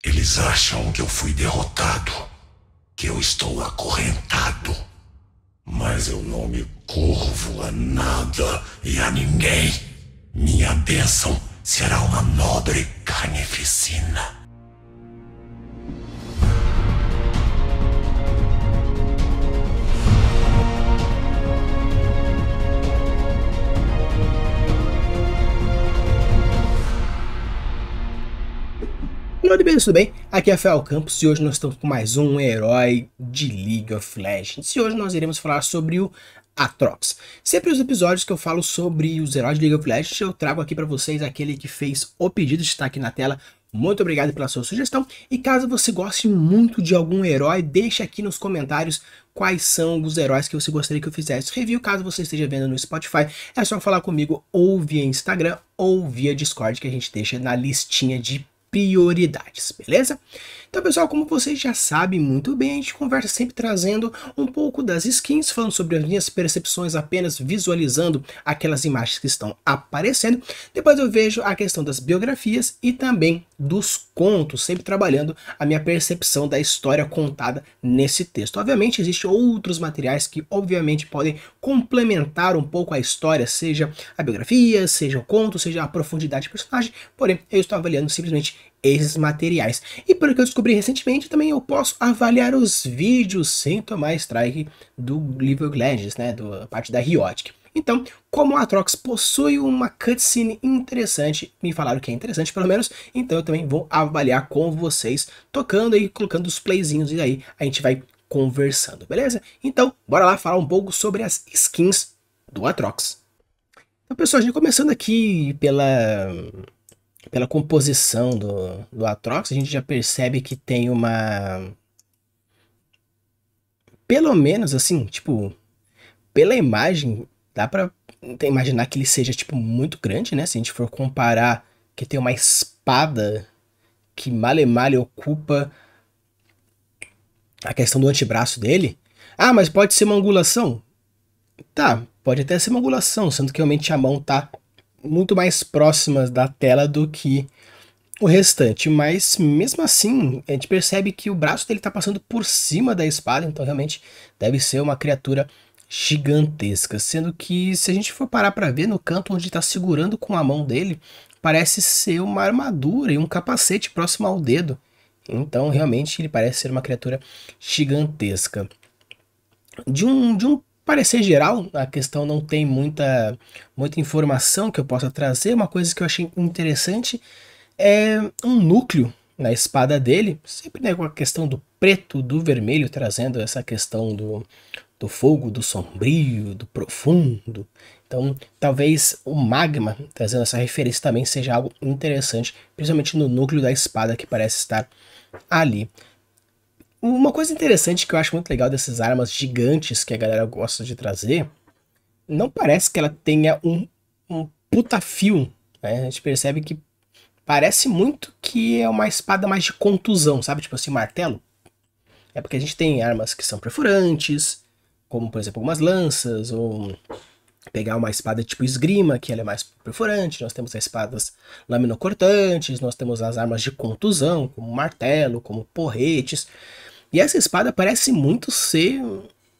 Eles acham que eu fui derrotado, que eu estou acorrentado. Mas eu não me curvo a nada e a ninguém. Minha bênção será uma nobre carnificina. Olá, beleza, tudo bem? Aqui é Rafael Campos e hoje nós estamos com mais um herói de League of Legends. E hoje nós iremos falar sobre o Aatrox. Sempre os episódios que eu falo sobre os heróis de League of Legends, eu trago aqui para vocês aquele que fez o pedido de estar aqui na tela. Muito obrigado pela sua sugestão. E caso você goste muito de algum herói, deixe aqui nos comentários quais são os heróis que você gostaria que eu fizesse review. Caso você esteja vendo no Spotify, é só falar comigo ou via Instagram ou via Discord, que a gente deixa na listinha de prioridades, beleza? Então, pessoal, como vocês já sabem muito bem, a gente conversa sempre trazendo um pouco das skins, falando sobre as minhas percepções, apenas visualizando aquelas imagens que estão aparecendo. Depois eu vejo a questão das biografias e também dos contos, sempre trabalhando a minha percepção da história contada nesse texto. Obviamente, existem outros materiais que, obviamente, podem complementar um pouco a história, seja a biografia, seja o conto, seja a profundidade do personagem, porém, eu estou avaliando simplesmente esses materiais. E pelo que eu descobri recentemente, também eu posso avaliar os vídeos sem tomar strike do League of Legends, né, da parte da Riot. Então, como o Aatrox possui uma cutscene interessante, me falaram que é interessante pelo menos, então eu também vou avaliar com vocês, tocando e colocando os playzinhos, e aí a gente vai conversando, beleza? Então, bora lá falar um pouco sobre as skins do Aatrox. Então, pessoal, a gente começando aqui pela composição do Aatrox, a gente já percebe que tem uma... Pelo menos, assim, tipo, pela imagem, dá pra imaginar que ele seja, tipo, muito grande, né? Se a gente for comparar que tem uma espada que male ocupa a questão do antebraço dele. Ah, mas pode ser uma angulação? Tá, pode até ser uma angulação, sendo que realmente a mão tá muito mais próxima da tela do que o restante, mas mesmo assim a gente percebe que o braço dele está passando por cima da espada, então realmente deve ser uma criatura gigantesca, sendo que se a gente for parar para ver no canto onde está segurando com a mão dele, parece ser uma armadura e um capacete próximo ao dedo, então realmente ele parece ser uma criatura gigantesca. De um parecer geral, a questão não tem muita informação que eu possa trazer, uma coisa que eu achei interessante é um núcleo na espada dele, sempre, né, com a questão do preto, do vermelho, trazendo essa questão do fogo, do sombrio, do profundo. Então, talvez o magma, trazendo essa referência, também seja algo interessante, principalmente no núcleo da espada que parece estar ali. Uma coisa interessante que eu acho muito legal dessas armas gigantes que a galera gosta de trazer, não parece que ela tenha um puta fio, né? A gente percebe que parece muito que é uma espada mais de contusão, sabe? Tipo assim, martelo. É porque a gente tem armas que são perfurantes, como por exemplo algumas lanças, ou pegar uma espada tipo esgrima, que ela é mais perfurante. Nós temos as espadas laminocortantes, nós temos as armas de contusão, como martelo, como porretes. E essa espada parece muito ser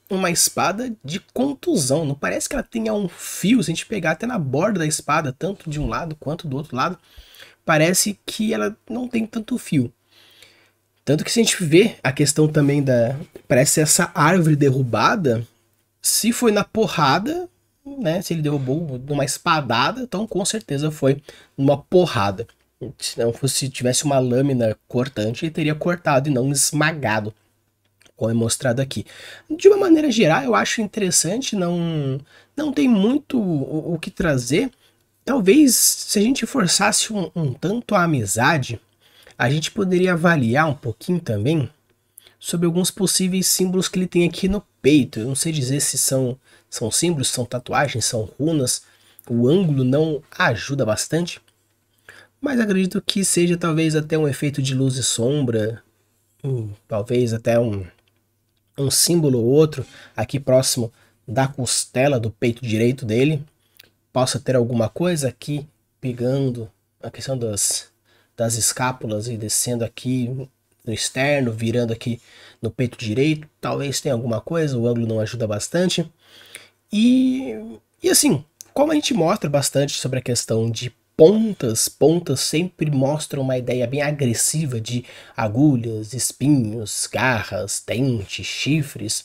uma espada de contusão. Não parece que ela tenha um fio, se a gente pegar até na borda da espada, tanto de um lado quanto do outro lado, parece que ela não tem tanto fio. Tanto que se a gente vê a questão também da... Parece essa árvore derrubada, se foi na porrada, né? Se ele derrubou numa espadada, então com certeza foi numa porrada. Se não fosse, tivesse uma lâmina cortante, ele teria cortado e não esmagado, como é mostrado aqui. De uma maneira geral, eu acho interessante, não tem muito o que trazer. Talvez, se a gente forçasse um tanto a amizade, a gente poderia avaliar um pouquinho também sobre alguns possíveis símbolos que ele tem aqui no peito. Eu não sei dizer se são símbolos, são tatuagens, são runas. O ângulo não ajuda bastante, mas acredito que seja talvez até um efeito de luz e sombra, talvez até um símbolo ou outro aqui próximo da costela do peito direito dele. Possa ter alguma coisa aqui pegando a questão das escápulas e descendo aqui no externo, virando aqui no peito direito. Talvez tenha alguma coisa, o ângulo não ajuda bastante. E assim, como a gente mostra bastante sobre a questão de pontas sempre mostram uma ideia bem agressiva de agulhas, espinhos, garras, dentes, chifres.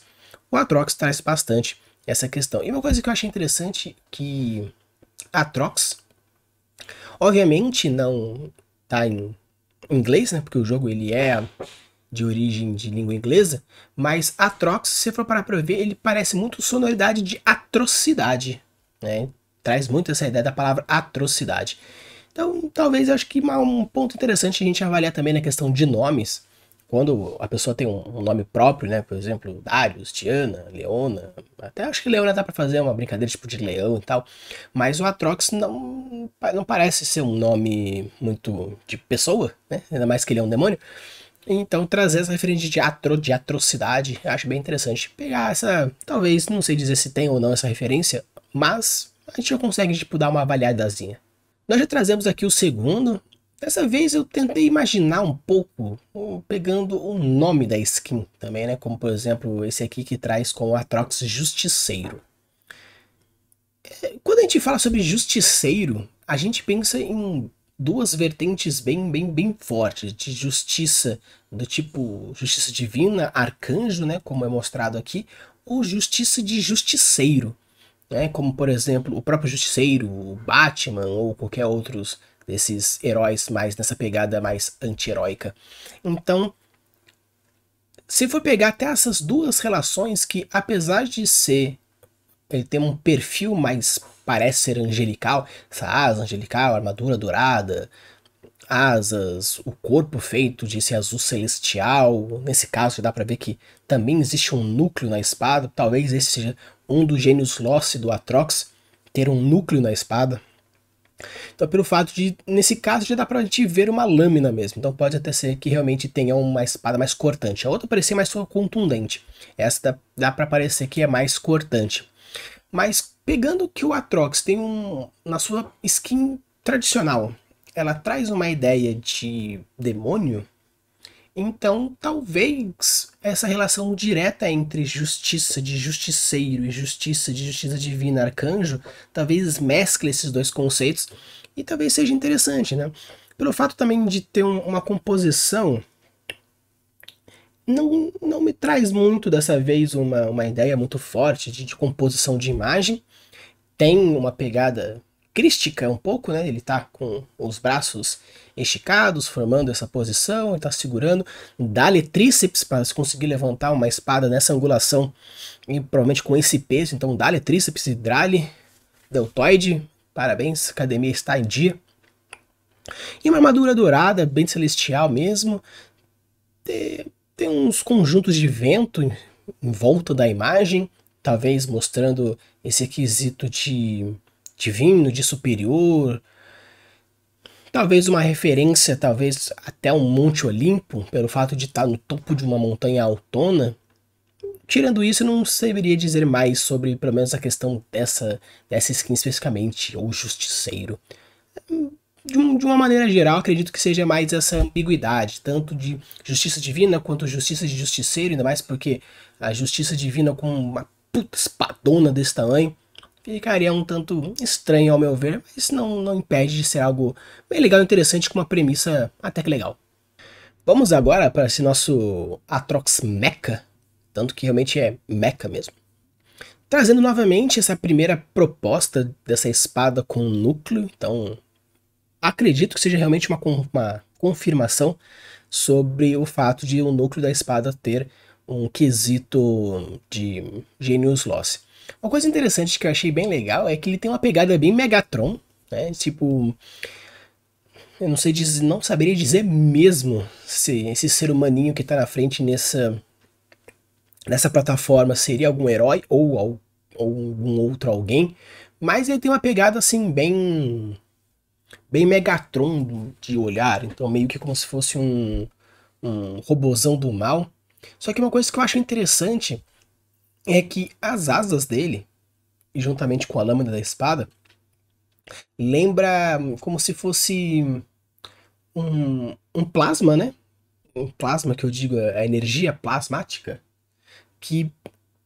O Atrox traz bastante essa questão. E uma coisa que eu achei interessante que Atrox, obviamente não tá em inglês, né? Porque o jogo ele é de origem de língua inglesa, mas Atrox, se for parar pra ver, ele parece muito sonoridade de atrocidade, né? Traz muito essa ideia da palavra atrocidade. Então, talvez eu acho que um ponto interessante a gente avaliar também na questão de nomes, quando a pessoa tem um nome próprio, né? Por exemplo, Darius, Diana, Leona. Até acho que Leona dá pra fazer uma brincadeira tipo de leão e tal. Mas o Atrox não parece ser um nome muito de pessoa, né? Ainda mais que ele é um demônio. Então trazer essa referência de atrocidade, eu acho bem interessante. Pegar essa, talvez, não sei dizer se tem ou não essa referência, mas a gente já consegue tipo, dar uma avaliadazinha. Nós já trazemos aqui o segundo. Dessa vez eu tentei imaginar um pouco, pegando o nome da skin também, né? Como por exemplo esse aqui que traz com o Atrox Justiceiro. Quando a gente fala sobre Justiceiro, a gente pensa em duas vertentes bem fortes de justiça, do tipo justiça divina, arcanjo, né? Como é mostrado aqui, ou justiça de justiceiro, né? Como por exemplo o próprio Justiceiro, o Batman ou qualquer outros desses heróis mais nessa pegada mais anti-heróica. Então, se for pegar até essas duas relações que, apesar de ser ele tem um perfil mais parece ser angelical, essa asa angelical, armadura dourada, asas, o corpo feito de esse azul celestial. Nesse caso dá para ver que também existe um núcleo na espada, talvez esse seja um dos gênios Lost do Atrox, ter um núcleo na espada. Então, pelo fato de, nesse caso, já dá pra gente ver uma lâmina mesmo. Então pode até ser que realmente tenha uma espada mais cortante. A outra parecia mais contundente. Essa dá pra parecer que é mais cortante. Mas pegando que o Atrox tem na sua skin tradicional, ela traz uma ideia de demônio, então talvez essa relação direta entre justiça de justiceiro e justiça de justiça divina arcanjo, talvez mescle esses dois conceitos e talvez seja interessante, né? Pelo fato também de ter uma composição, não me traz muito dessa vez uma ideia muito forte de composição de imagem. Tem uma pegada crística um pouco, né? Ele tá com os braços esticados, formando essa posição, ele tá segurando, dá-lhe tríceps para conseguir levantar uma espada nessa angulação, e provavelmente com esse peso, então dá-lhe tríceps e dá-lhe deltoide, parabéns, a academia está em dia. E uma armadura dourada, bem celestial mesmo, tem uns conjuntos de vento em volta da imagem, talvez mostrando esse quesito de divino, de superior, talvez uma referência, talvez até um Monte Olimpo, pelo fato de estar no topo de uma montanha autona. Tirando isso, eu não saberia dizer mais sobre, pelo menos, a questão dessa skin especificamente, ou Justiceiro. De uma maneira geral, acredito que seja mais essa ambiguidade, tanto de justiça divina quanto justiça de justiceiro, ainda mais porque a justiça divina com uma puta espadona desse tamanho ficaria um tanto estranho ao meu ver, mas não impede de ser algo bem legal e interessante com uma premissa até que legal. Vamos agora para esse nosso Atrox Mecha, tanto que realmente é mecha mesmo. Trazendo novamente essa primeira proposta dessa espada com núcleo, então acredito que seja realmente uma confirmação sobre o fato de o núcleo da espada ter um quesito de Genius Loss. Uma coisa interessante que eu achei bem legal é que ele tem uma pegada bem Megatron, né? Tipo, eu não saberia dizer mesmo se esse ser humaninho que tá na frente nessa plataforma seria algum herói ou algum outro alguém, mas ele tem uma pegada assim bem Megatron de olhar, então meio que como se fosse um robozão do mal. Só que uma coisa que eu acho interessante é que as asas dele, juntamente com a lâmina da espada, lembra como se fosse um plasma, né? Um plasma, que eu digo, a energia plasmática, que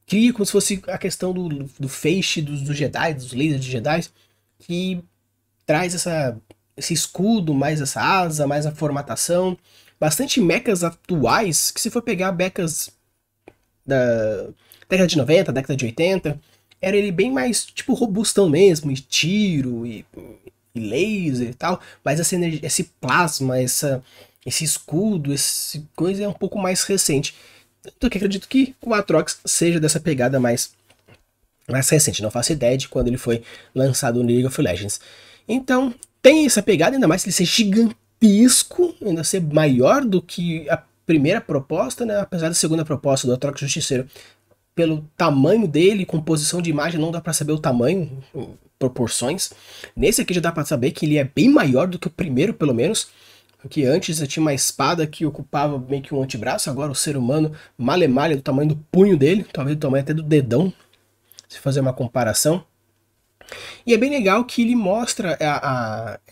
cria como se fosse a questão do feixe dos Jedi, dos lasers de Jedi, que traz esse escudo, mais essa asa, mais a formatação. Bastante mechas atuais, que se for pegar mechas da década de 90, década de 80, era ele bem mais tipo robustão mesmo, e tiro, e laser e tal, mas essa energia, esse plasma, esse escudo, esse coisa é um pouco mais recente. Tanto que acredito que o Atrox seja dessa pegada mais recente. Não faço ideia de quando ele foi lançado no League of Legends. Então, tem essa pegada, ainda mais ele ser gigantesco, ainda ser maior do que a primeira proposta, né? Apesar da segunda proposta do Atrox Justiceiro, pelo tamanho dele, composição de imagem, não dá para saber o tamanho, proporções. Nesse aqui já dá para saber que ele é bem maior do que o primeiro, pelo menos. Porque antes eu tinha uma espada que ocupava meio que um antebraço, agora o ser humano malemalha do tamanho do punho dele, talvez do tamanho até do dedão, se fazer uma comparação. E é bem legal que ele mostra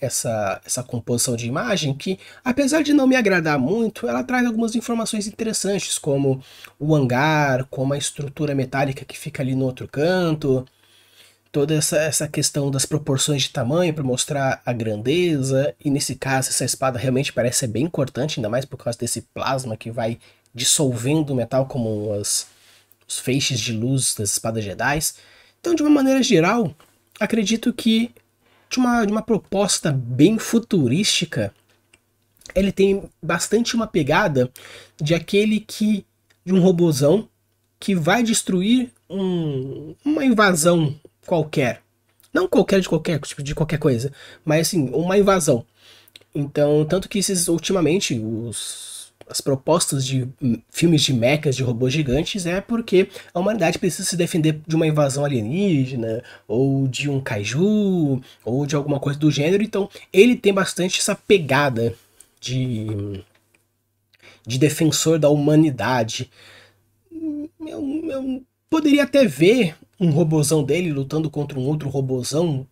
essa composição de imagem que, apesar de não me agradar muito, ela traz algumas informações interessantes, como o hangar, como a estrutura metálica que fica ali no outro canto, toda essa questão das proporções de tamanho para mostrar a grandeza, e nesse caso essa espada realmente parece ser bem cortante, ainda mais por causa desse plasma que vai dissolvendo o metal como os feixes de luz das espadas Jedi. Então, de uma maneira geral, acredito que de uma proposta bem futurística, ele tem bastante uma pegada de de um robozão que vai destruir uma invasão qualquer. Não qualquer tipo de qualquer coisa, mas assim, uma invasão. Então, tanto que ultimamente, as propostas de filmes de mechas, de robôs gigantes, é porque a humanidade precisa se defender de uma invasão alienígena, ou de um kaiju, ou de alguma coisa do gênero. Então, ele tem bastante essa pegada de defensor da humanidade. Eu poderia até ver um robozão dele lutando contra um outro robozão,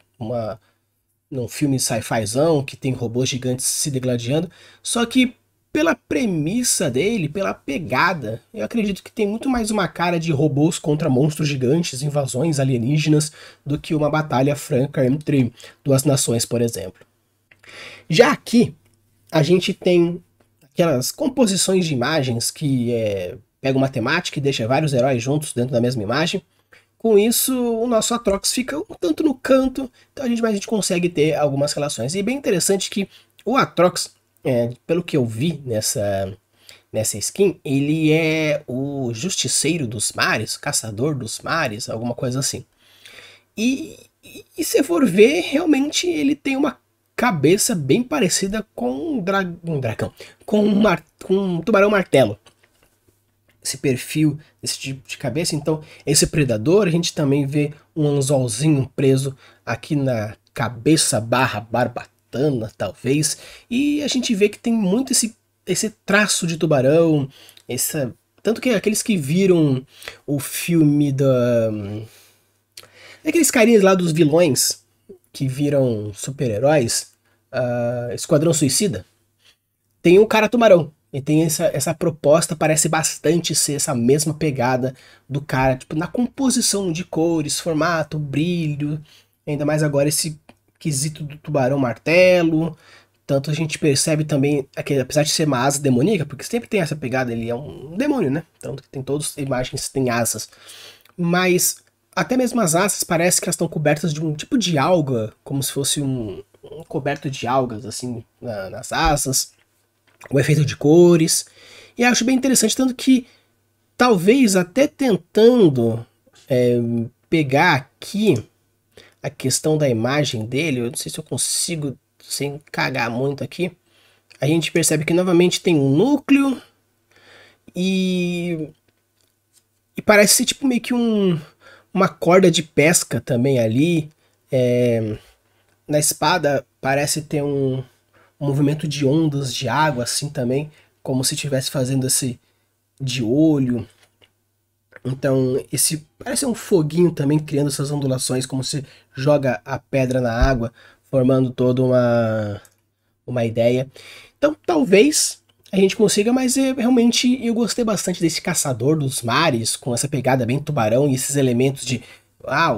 num filme sci-fizão que tem robôs gigantes se degladiando, só que pela premissa dele, pela pegada, eu acredito que tem muito mais uma cara de robôs contra monstros gigantes, invasões alienígenas, do que uma batalha franca entre duas nações, por exemplo. Já aqui, a gente tem aquelas composições de imagens que pega uma temática e deixa vários heróis juntos dentro da mesma imagem. Com isso, o nosso Atrox fica um tanto no canto, então a gente consegue ter algumas relações. E é bem interessante que o Atrox, pelo que eu vi nessa skin, ele é o justiceiro dos mares, caçador dos mares, alguma coisa assim. E se for ver, realmente ele tem uma cabeça bem parecida com um dragão, com um tubarão martelo. Esse perfil, esse tipo de cabeça. Então, esse predador, a gente também vê um anzolzinho preso aqui na cabeça barra barbatana, talvez. E a gente vê que tem muito esse traço de tubarão, tanto que aqueles que viram o filme aqueles carinhas lá dos vilões que viram super-heróis, Esquadrão Suicida, tem o cara tubarão. E tem essa proposta, parece bastante ser essa mesma pegada do cara, tipo, na composição de cores, formato, brilho, ainda mais agora esse quesito do tubarão martelo. Tanto a gente percebe também, apesar de ser uma asa demoníaca, porque sempre tem essa pegada, ele é um demônio, né? Tanto que tem todas as imagens que tem asas. Mas até mesmo as asas parece que elas estão cobertas de um tipo de alga, como se fosse um coberto de algas, assim, nas asas. O efeito de cores, e acho bem interessante, tanto que talvez até tentando pegar aqui a questão da imagem dele, eu não sei se eu consigo sem cagar muito aqui, a gente percebe que novamente tem um núcleo e parece ser tipo meio que uma corda de pesca também ali. Na espada parece ter um movimento de ondas de água assim também, como se estivesse fazendo esse de olho. Então esse parece um foguinho também, criando essas ondulações, como se joga a pedra na água, formando toda uma ideia. Então talvez a gente consiga, mas realmente eu gostei bastante desse caçador dos mares, com essa pegada bem tubarão e esses elementos de a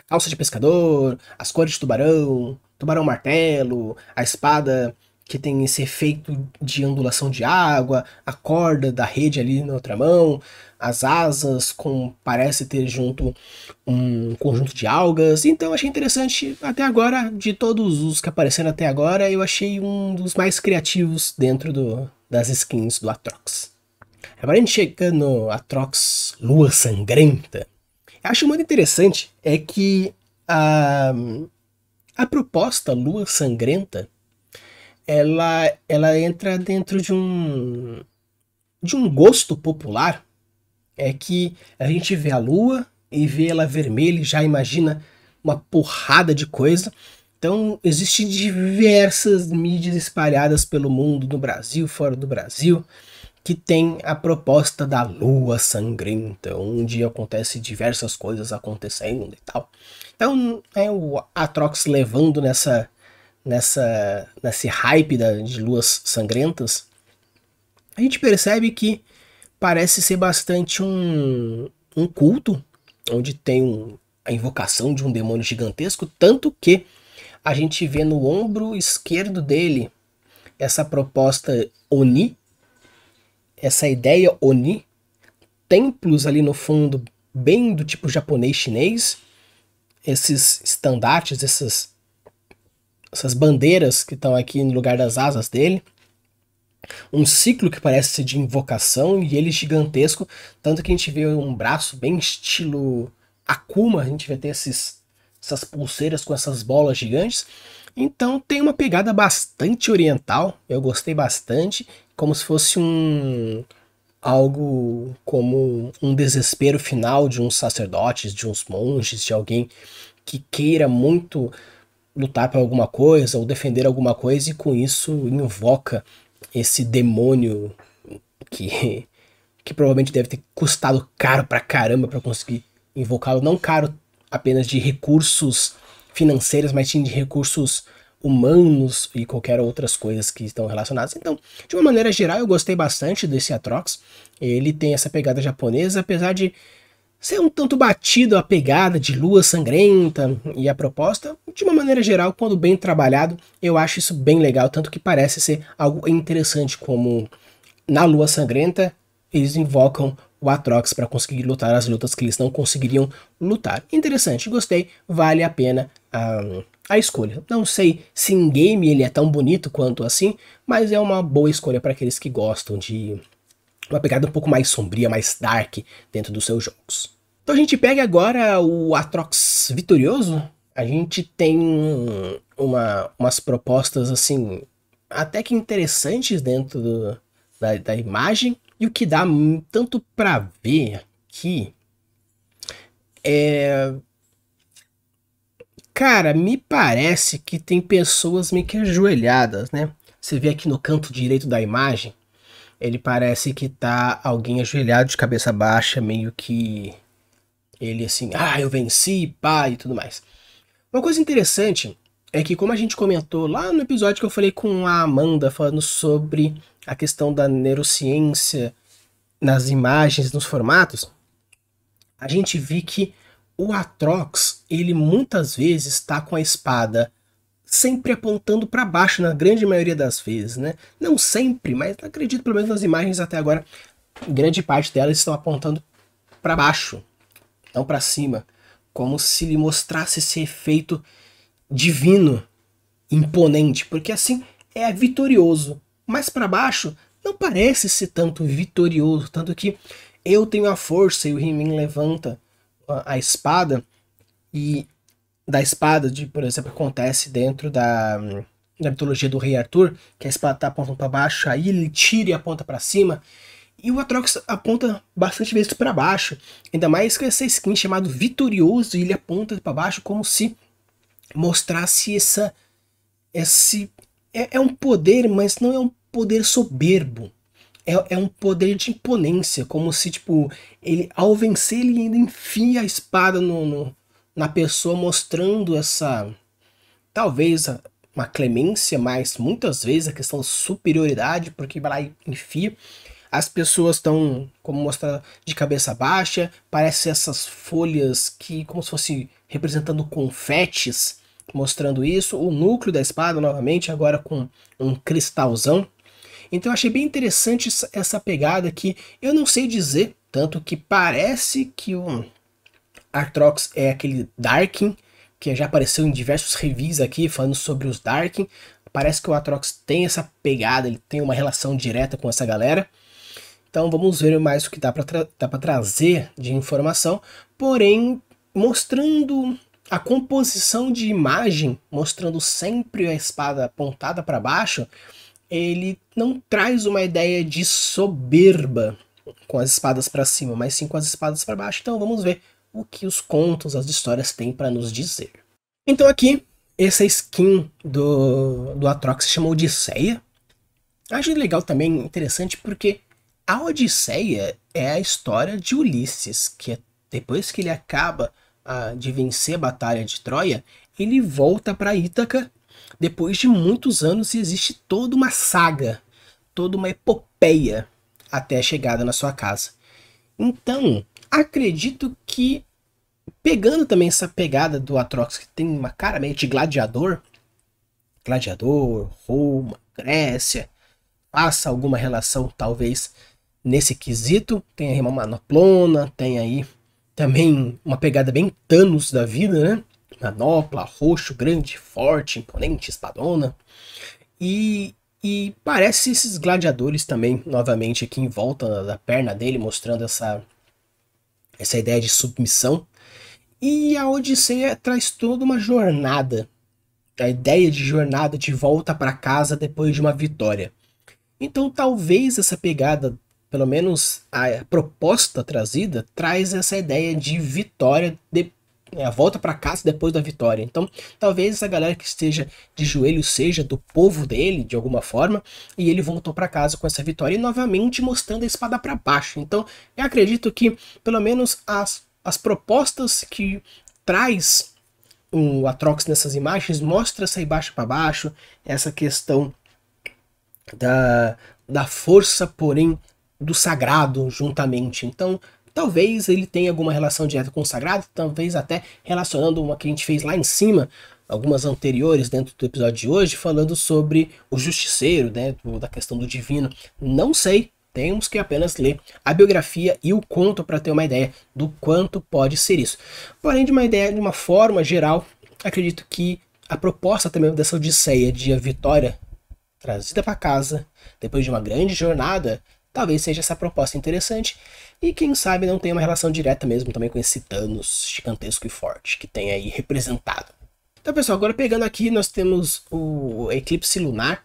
calça de pescador, as cores de tubarão, tubarão martelo, a espada que tem esse efeito de ondulação de água, a corda da rede ali na outra mão, as asas com parece ter junto um conjunto de algas. Então achei interessante até agora, de todos os que apareceram até agora, eu achei um dos mais criativos dentro das skins do Atrox. Agora a gente chega no Atrox Lua Sangrenta. Eu acho muito interessante é que a proposta Lua Sangrenta ela entra dentro de um gosto popular, é que a gente vê a lua e vê ela vermelha e já imagina uma porrada de coisa. Então existem diversas mídias espalhadas pelo mundo, no Brasil, fora do Brasil, que tem a proposta da Lua Sangrenta, onde acontece diversas coisas acontecendo e tal. Então é o Atrox levando nesse hype de luas sangrentas, a gente percebe que parece ser bastante um culto, onde tem a invocação de um demônio gigantesco, tanto que a gente vê no ombro esquerdo dele essa proposta Oni, essa ideia Oni, templos ali no fundo, bem do tipo japonês chinês, esses estandartes, essas bandeiras que estão aqui no lugar das asas dele, um ciclo que parece ser de invocação e ele gigantesco, tanto que a gente vê um braço bem estilo Akuma, a gente vai ter essas pulseiras com essas bolas gigantes. Então tem uma pegada bastante oriental, eu gostei bastante, como se fosse algo como um desespero final de uns sacerdotes, de uns monges, de alguém que queira muito lutar por alguma coisa ou defender alguma coisa e com isso invoca esse demônio que provavelmente deve ter custado caro pra caramba pra conseguir invocá-lo, não caro apenas de recursos financeiros, mas sim de recursos humanos e qualquer outras coisas que estão relacionadas. Então, de uma maneira geral, eu gostei bastante desse Atrox. Ele tem essa pegada japonesa, apesar de ser um tanto batido a pegada de Lua Sangrenta e a proposta, de uma maneira geral, quando bem trabalhado, eu acho isso bem legal, tanto que parece ser algo interessante, como na Lua Sangrenta eles invocam o Atrox para conseguir lutar as lutas que eles não conseguiriam lutar. Interessante, gostei, vale a pena a escolha. Não sei se em game ele é tão bonito quanto assim, mas é uma boa escolha para aqueles que gostam de uma pegada um pouco mais sombria, mais dark dentro dos seus jogos. Então a gente pega agora o Atrox Vitorioso. A gente tem umas propostas assim até que interessantes dentro da imagem. E o que dá tanto para ver aqui é... Cara, me parece que tem pessoas meio que ajoelhadas, né? Você vê aqui no canto direito da imagem, ele parece que tá alguém ajoelhado de cabeça baixa, meio que ele assim, eu venci, pá, e tudo mais. Uma coisa interessante é que, como a gente comentou lá no episódio que eu falei com a Amanda, falando sobre a questão da neurociência nas imagens, nos formatos, a gente viu que o Atrox, ele muitas vezes está com a espada sempre apontando para baixo, na grande maioria das vezes, né? Não sempre, mas acredito, pelo menos nas imagens até agora, grande parte delas estão apontando para baixo, não para cima, como se lhe mostrasse esse efeito divino, imponente, porque assim é vitorioso, mas para baixo não parece ser tanto vitorioso, tanto que eu tenho a força e o He-Man levanta a espada, e da espada, por exemplo, acontece dentro da mitologia do Rei Arthur, que a espada tá apontando para baixo, aí ele tira e aponta para cima, e o Atrox aponta bastante vezes para baixo, ainda mais com essa skin chamado Vitorioso, e ele aponta para baixo como se mostrasse esse é um poder, mas não é um poder soberbo. É um poder de imponência, como se, tipo, ele, ao vencer, ele ainda enfia a espada na pessoa, mostrando essa, talvez, uma clemência, mas muitas vezes a questão de superioridade, porque vai lá e enfia. As pessoas estão, como mostrar, de cabeça baixa, parece essas folhas que, como se fosse representando confetes, mostrando isso. O núcleo da espada, novamente, agora com um cristalzão. Então eu achei bem interessante essa pegada que eu não sei dizer, tanto que parece que o Arthrox é aquele Darkin, que já apareceu em diversos reviews aqui, falando sobre os Darkin. Parece que o Arthrox tem essa pegada, ele tem uma relação direta com essa galera. Então vamos ver mais o que dá para trazer de informação, porém mostrando a composição de imagem, mostrando sempre a espada apontada para baixo, ele não traz uma ideia de soberba com as espadas para cima, mas sim com as espadas para baixo. Então vamos ver o que os contos, as histórias têm para nos dizer. Então aqui, essa skin do Atrox se chama Odisseia. Acho legal também, interessante, porque a Odisseia é a história de Ulisses, que depois que ele acaba de vencer a Batalha de Troia, ele volta para Ítaca depois de muitos anos e existe toda uma saga, toda uma epopeia até a chegada na sua casa. Então, acredito que, pegando também essa pegada do Atrox, que tem uma cara meio de gladiador, Roma, Grécia, faça alguma relação talvez nesse quesito. Tem aí uma manoplona, tem aí também uma pegada bem Thanos da vida, né? Manopla, roxo, grande, forte, imponente, espadona. E parece esses gladiadores também, novamente aqui em volta da perna dele, mostrando essa ideia de submissão. E a Odisseia traz toda uma jornada, a ideia de jornada de volta para casa depois de uma vitória. Então talvez essa pegada, pelo menos a proposta trazida, traz essa ideia de vitória, a volta para casa depois da vitória. Então talvez essa galera que esteja de joelho seja do povo dele, de alguma forma, e ele voltou para casa com essa vitória e novamente mostrando a espada para baixo. Então eu acredito que pelo menos as propostas que traz o Atrox nessas imagens mostra essa embaixo para baixo, essa questão da força, porém do sagrado juntamente. Então talvez ele tenha alguma relação direta com o sagrado, talvez até relacionando uma que a gente fez lá em cima, algumas anteriores dentro do episódio de hoje, falando sobre o justiceiro, né, da questão do divino. Não sei, temos que apenas ler a biografia e o conto para ter uma ideia do quanto pode ser isso. Porém, de uma forma geral, acredito que a proposta também dessa Odisseia de a vitória trazida para casa, depois de uma grande jornada, talvez seja essa proposta interessante, e quem sabe não tenha uma relação direta mesmo também com esse Thanos gigantesco e forte que tem aí representado. Então pessoal, agora pegando aqui nós temos o eclipse lunar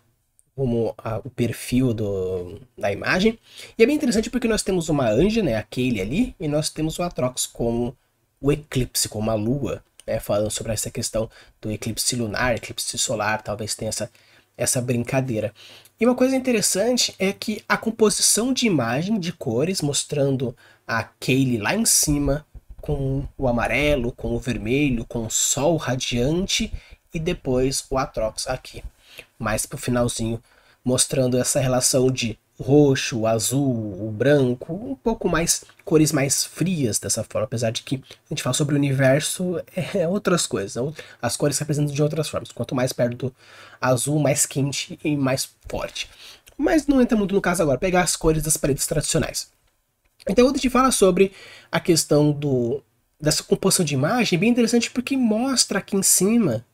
como o perfil da imagem, e é bem interessante porque nós temos uma anja, né, aquele ali, e nós temos o Atrox como o eclipse, como a lua, né, falando sobre essa questão do eclipse lunar, eclipse solar, talvez tenha essa brincadeira. E uma coisa interessante é que a composição de imagem de cores, mostrando a Kaylee lá em cima, com o amarelo, com o vermelho, com o sol radiante, e depois o Atrox aqui, mais pro finalzinho, mostrando essa relação de roxo, o azul, o branco, um pouco mais, cores mais frias dessa forma, apesar de que a gente fala sobre o universo, outras coisas, as cores se apresentam de outras formas, quanto mais perto do azul, mais quente e mais forte. Mas não entra muito no caso agora, pegar as cores das paredes tradicionais. Então quando a gente fala sobre a questão dessa composição de imagem, é bem interessante porque mostra aqui em cima,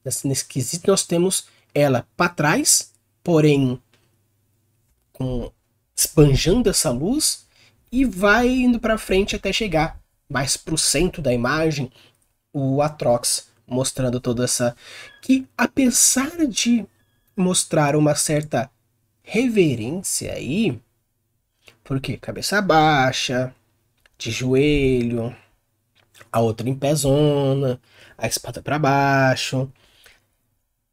nesse quesito, nós temos ela para trás, porém esbanjando essa luz, e vai indo para frente até chegar mais para o centro da imagem, o Atrox mostrando toda essa, que apesar de mostrar uma certa reverência aí, porque cabeça baixa, de joelho, a outra em pezona, a espada para baixo,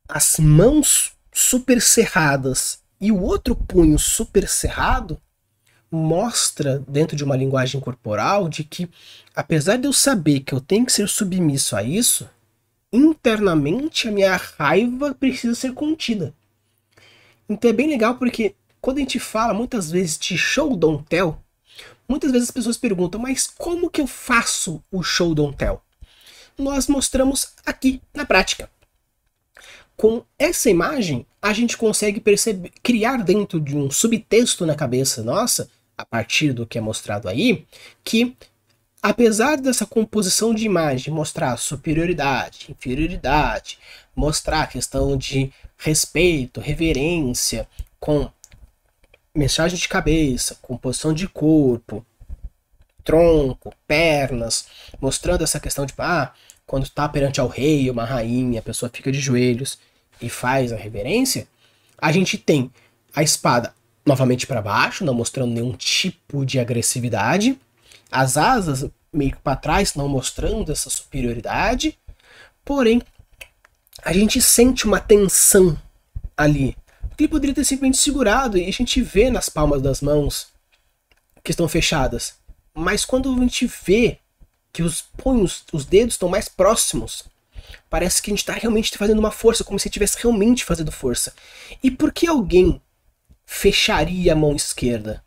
as mãos super cerradas e o outro punho super cerrado, mostra dentro de uma linguagem corporal de que, apesar de eu saber que eu tenho que ser submisso a isso, internamente a minha raiva precisa ser contida. Então é bem legal porque quando a gente fala muitas vezes de show don't tell, muitas vezes as pessoas perguntam, mas como que eu faço o show don't tell? Nós mostramos aqui na prática. Com essa imagem, a gente consegue perceber, criar dentro de um subtexto na cabeça nossa, a partir do que é mostrado aí, que apesar dessa composição de imagem mostrar superioridade, inferioridade, mostrar a questão de respeito, reverência, com mensagem de cabeça, composição de corpo, tronco, pernas, mostrando essa questão de, quando está perante ao rei, uma rainha, a pessoa fica de joelhos e faz a reverência, a gente tem a espada novamente para baixo, não mostrando nenhum tipo de agressividade, as asas meio que para trás, não mostrando essa superioridade, porém, a gente sente uma tensão ali, porque ele poderia ter simplesmente segurado, e a gente vê nas palmas das mãos que estão fechadas, mas quando a gente vê que os punhos, os dedos estão mais próximos, parece que a gente está realmente fazendo uma força, como se estivesse realmente fazendo força. E por que alguém fecharia a mão esquerda?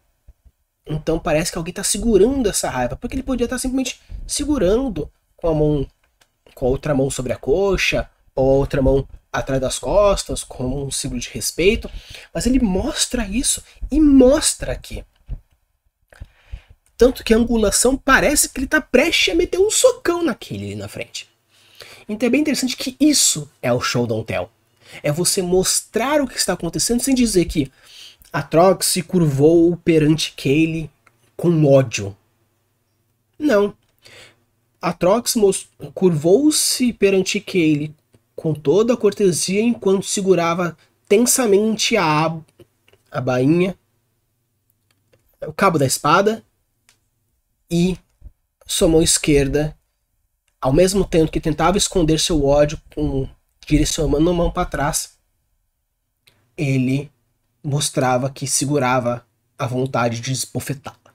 Então parece que alguém está segurando essa raiva, porque ele podia estar simplesmente segurando com a mão, com a outra mão sobre a coxa, ou a outra mão atrás das costas, como um símbolo de respeito, mas ele mostra isso e mostra aqui. Tanto que a angulação parece que ele está prestes a meter um socão naquele ali na frente. Então é bem interessante que isso é o show don't tell. É você mostrar o que está acontecendo sem dizer que Atrox se curvou perante Kaylee com ódio. Não. Atrox curvou-se perante Kaylee com toda a cortesia enquanto segurava tensamente a bainha, o cabo da espada, e sua mão esquerda, ao mesmo tempo que tentava esconder seu ódio direcionando a mão para trás, ele mostrava que segurava a vontade de esbofetá-la.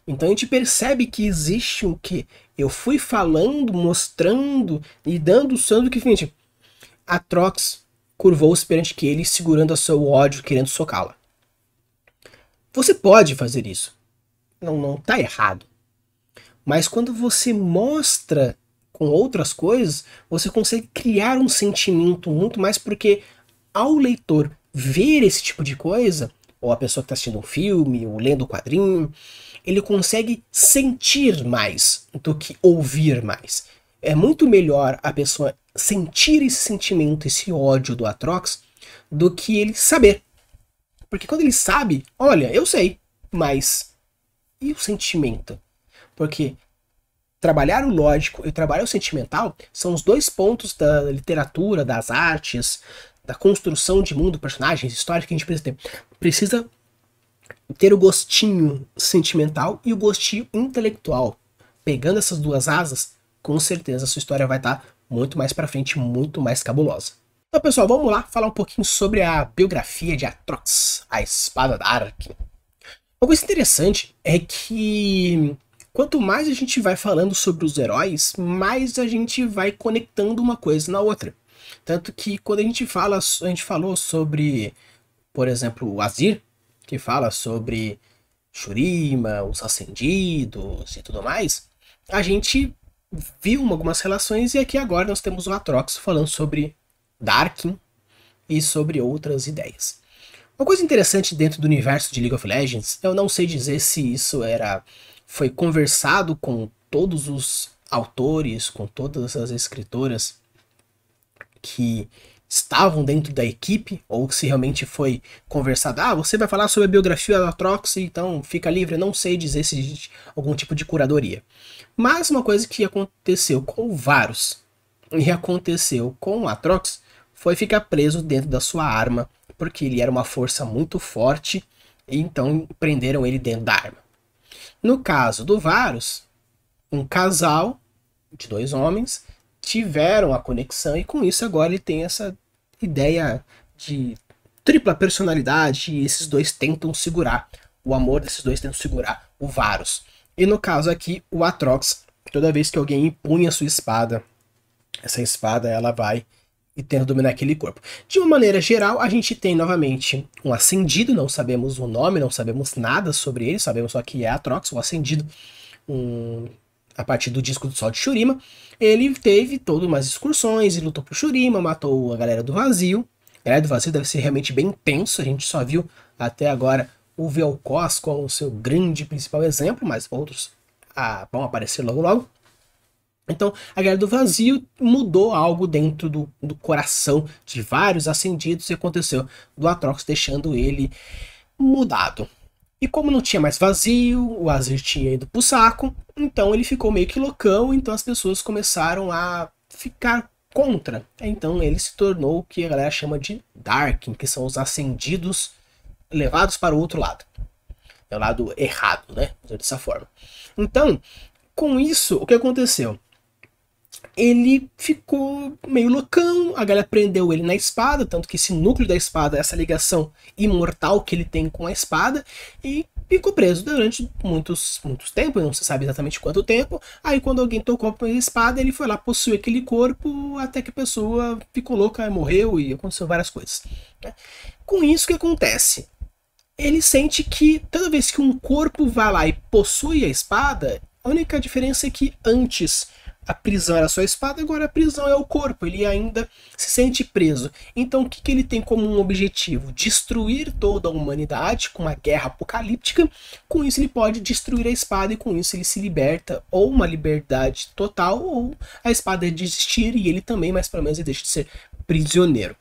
Então a gente percebe que existe o que eu fui falando, mostrando e dando o sangue que finge. Atrox curvou-se perante ele, segurando o seu ódio, querendo socá-la. Você pode fazer isso. Não tá errado. Mas quando você mostra com outras coisas, você consegue criar um sentimento muito mais, porque ao leitor ver esse tipo de coisa, ou a pessoa que está assistindo um filme, ou lendo um quadrinho, ele consegue sentir mais do que ouvir mais. É muito melhor a pessoa sentir esse sentimento, esse ódio do Atrox, do que ele saber. Porque quando ele sabe, olha, eu sei, mas e o sentimento? Porque trabalhar o lógico e trabalhar o sentimental são os dois pontos da literatura, das artes, da construção de mundo, personagens, histórias que a gente precisa ter. Precisa ter o gostinho sentimental e o gostinho intelectual. Pegando essas duas asas, com certeza a sua história vai estar muito mais pra frente, muito mais cabulosa. Então, pessoal, vamos lá falar um pouquinho sobre a biografia de Atrox, a Espada Dark. Uma coisa interessante é que quanto mais a gente vai falando sobre os heróis, mais a gente vai conectando uma coisa na outra. Tanto que quando a gente falou sobre, por exemplo, o Azir, que fala sobre Shurima, os Ascendidos e tudo mais, a gente viu algumas relações, e aqui agora nós temos o Atrox falando sobre Darkin e sobre outras ideias. Uma coisa interessante dentro do universo de League of Legends, eu não sei dizer se isso foi conversado com todos os autores, com todas as escritoras que estavam dentro da equipe, ou se realmente foi conversado, você vai falar sobre a biografia da Atrox, então fica livre. Eu não sei dizer se existe algum tipo de curadoria. Mas uma coisa que aconteceu com o Varus e aconteceu com o Atrox foi ficar preso dentro da sua arma, porque ele era uma força muito forte, e então prenderam ele dentro da arma. No caso do Varus, um casal de dois homens tiveram a conexão, e com isso agora ele tem essa ideia de tripla personalidade, e esses dois tentam segurar, o amor desses dois tentam segurar o Varus. E no caso aqui, o Atrox, toda vez que alguém empunha sua espada essa espada ela vai e tenta dominar aquele corpo. De uma maneira geral, a gente tem novamente um Ascendido, não sabemos o nome, não sabemos nada sobre ele, sabemos só que é Atrox, o Ascendido, a partir do disco do Sol de Shurima. Ele teve todas umas excursões e lutou por Shurima, matou a galera do Vazio. A galera do Vazio deve ser realmente bem tenso, a gente só viu até agora o Vel'Koz como o seu grande principal exemplo, mas outros vão aparecer logo logo. Então, a Guerra do Vazio mudou algo dentro do coração de vários ascendidos e aconteceu do Atrox, deixando ele mudado. E como não tinha mais vazio, o Azir tinha ido pro saco, então ele ficou meio que loucão, então as pessoas começaram a ficar contra. Então ele se tornou o que a galera chama de Darkin, que são os ascendidos levados para o outro lado. É o lado errado, né? Dessa forma. Então, com isso, o que aconteceu? Ele ficou meio loucão, a galera prendeu ele na espada, tanto que esse núcleo da espada, essa ligação imortal que ele tem com a espada, e ficou preso durante muitos tempos, não se sabe exatamente quanto tempo. Aí quando alguém tocou com a espada, ele foi lá possuir aquele corpo, até que a pessoa ficou louca, morreu e aconteceu várias coisas. Com isso, o que acontece? Ele sente que toda vez que um corpo vai lá e possui a espada, a única diferença é que antes a prisão era só a espada, agora a prisão é o corpo, ele ainda se sente preso. Então o que ele tem como um objetivo? Destruir toda a humanidade com uma guerra apocalíptica. Com isso ele pode destruir a espada e com isso ele se liberta, ou uma liberdade total, ou a espada desistir e ele também, mas pelo menos ele deixa de ser prisioneiro.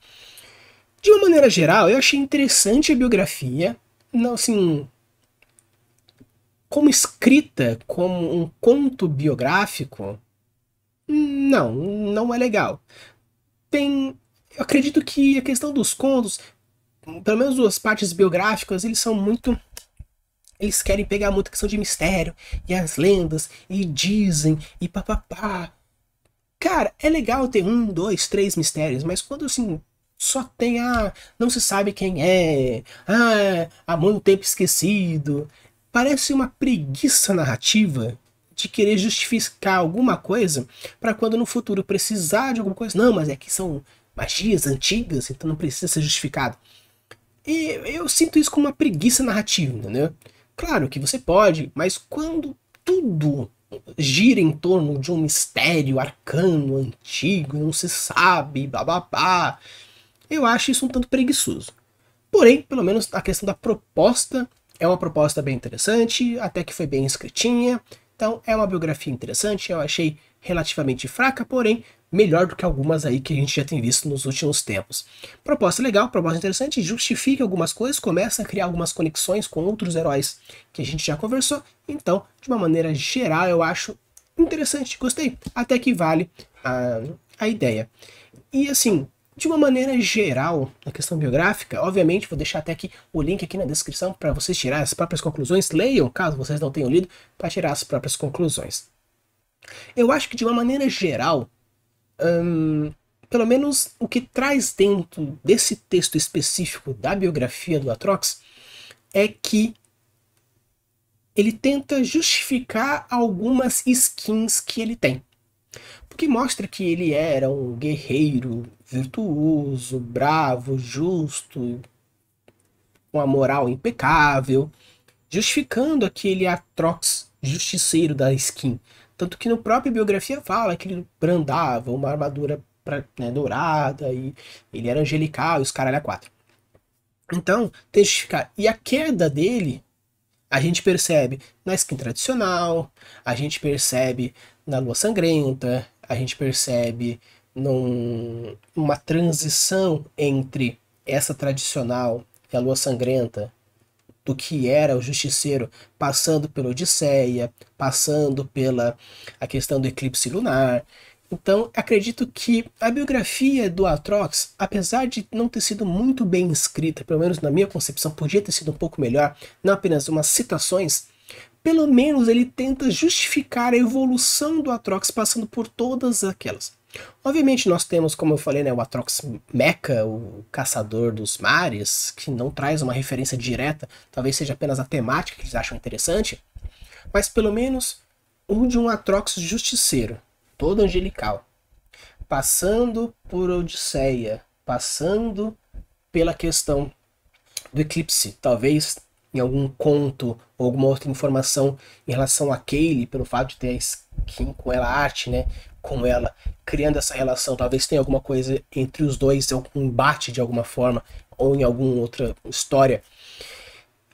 De uma maneira geral, eu achei interessante a biografia, não assim, como escrita, como um conto biográfico. Não é legal. Eu acredito que a questão dos contos, pelo menos as partes biográficas, eles são muito... Eles querem pegar muita questão de mistério, e as lendas, e dizem, e papapá. Cara, é legal ter 1, 2, 3 mistérios, mas quando assim, só tem, não se sabe quem é, há muito tempo esquecido. Parece uma preguiça narrativa de querer justificar alguma coisa para quando no futuro precisar de alguma coisa. Não, mas é que são magias antigas, então não precisa ser justificado. E eu sinto isso como uma preguiça narrativa, entendeu? Claro que você pode, mas quando tudo gira em torno de um mistério arcano, antigo, não se sabe, blá blá blá, eu acho isso um tanto preguiçoso. Porém, pelo menos a questão da proposta é uma proposta bem interessante, até que foi bem escritinha. Então é uma biografia interessante, eu achei relativamente fraca, porém melhor do que algumas aí que a gente já tem visto nos últimos tempos. Proposta legal, proposta interessante, justifica algumas coisas, começa a criar algumas conexões com outros heróis que a gente já conversou. Então, de uma maneira geral, eu acho interessante, gostei, até que vale a ideia. E assim, de uma maneira geral, na questão biográfica, obviamente vou deixar até aqui o link aqui na descrição para vocês tirarem as próprias conclusões. Leiam, caso vocês não tenham lido, para tirar as próprias conclusões. Eu acho que de uma maneira geral, pelo menos o que traz dentro desse texto específico da biografia do Atrox é que ele tenta justificar algumas skins que ele tem. Porque mostra que ele era um guerreiro virtuoso, bravo, justo, com a moral impecável, justificando aquele Atrox justiceiro da skin. Tanto que no próprio biografia fala que ele brandava uma armadura dourada, e ele era angelical, e os caralho a 4. Então, tem que justificar. E a queda dele, a gente percebe na skin tradicional, a gente percebe na Lua Sangrenta, a gente percebe numa transição entre essa tradicional e a Lua Sangrenta, do que era o Justiceiro, passando pela Odisseia, passando pela a questão do eclipse lunar. Então, acredito que a biografia do Atrox, apesar de não ter sido muito bem escrita, pelo menos na minha concepção, podia ter sido um pouco melhor, não apenas umas citações, pelo menos ele tenta justificar a evolução do Atrox passando por todas aquelas. Obviamente nós temos, como eu falei, o Atrox Mecha, o caçador dos mares, que não traz uma referência direta, talvez seja apenas a temática que eles acham interessante, mas pelo menos um de um Atrox justiceiro, todo angelical, passando por Odisseia, passando pela questão do eclipse, talvez em algum conto ou alguma outra informação em relação a Kaylee, pelo fato de ter a skin com ela, a arte, né, com ela, criando essa relação, talvez tenha alguma coisa entre os dois, algum embate de alguma forma, ou em alguma outra história,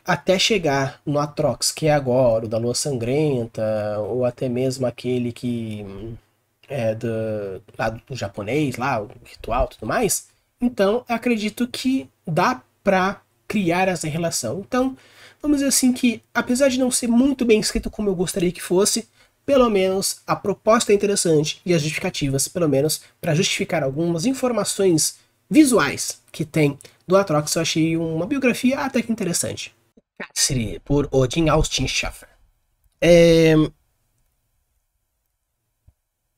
até chegar no Atrox, que é agora, o da Lua Sangrenta, ou até mesmo aquele que é lá do japonês, lá, o ritual e tudo mais. Então, acredito que dá pra criar essa relação. Então, vamos dizer assim que, apesar de não ser muito bem escrito como eu gostaria que fosse, pelo menos a proposta é interessante e as justificativas, pelo menos para justificar algumas informações visuais que tem do Atrox, eu achei uma biografia até que interessante. Cassidy, por Odin Austin Schaffer.